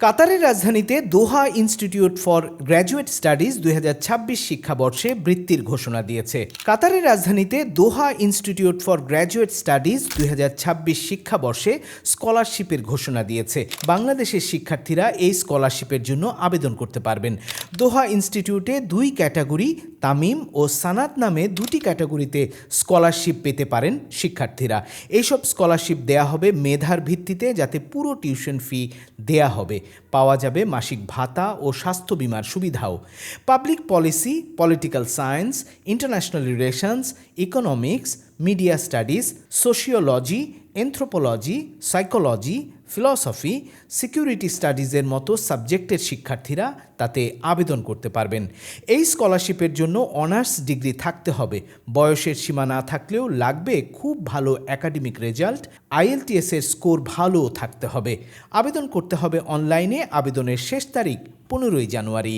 কাতারের রাজধানীতে দোহা institute for graduate studies 2026 শিক্ষাবর্ষে বৃত্তির ঘোষণা দিয়েছে। কাতারের রাজধানীতে দোহা ইনস্টিটিউট ফর গ্র্যাজুয়েট স্টাডিজ 2026 শিক্ষাবর্ষে স্কলারশিপের ঘোষণা দিয়েছে। বাংলাদেশের শিক্ষার্থীরা এই স্কলারশিপের জন্য আবেদন করতে পারবেন। দোহা ইনস্টিটিউটে 2 ক্যাটাগরি তামিম ও সানাত নামে 2টি ক্যাটাগরিতে স্কলারশিপ পেতে পারেন শিক্ষার্থীরা। এইসব স্কলারশিপ দেয়া হবে মেধার ভিত্তিতে, যাতে পুরো টিউশন ফি দেয়া হবে। পাওয়া যাবে মাসিক ভাতা ও স্বাস্থ্য বীমার সুবিধাও। Public policy, political science, international relations, economics, media studies, sociology, anthropology, psychology, philosophy, security স্টাডিজের মতো সাবজেক্টের শিক্ষার্থীরা তাতে আবেদন করতে পারবেন। এই স্কলারশিপের জন্য অনার্স ডিগ্রি থাকতে হবে। বয়সের সীমা না থাকলেও লাগবে খুব ভালো একাডেমিক রেজাল্ট, IELTS এর স্কোর ভালোও থাকতে হবে। আবেদন করতে হবে অনলাইনে। আবেদনের শেষ তারিখ 15 জানুয়ারি।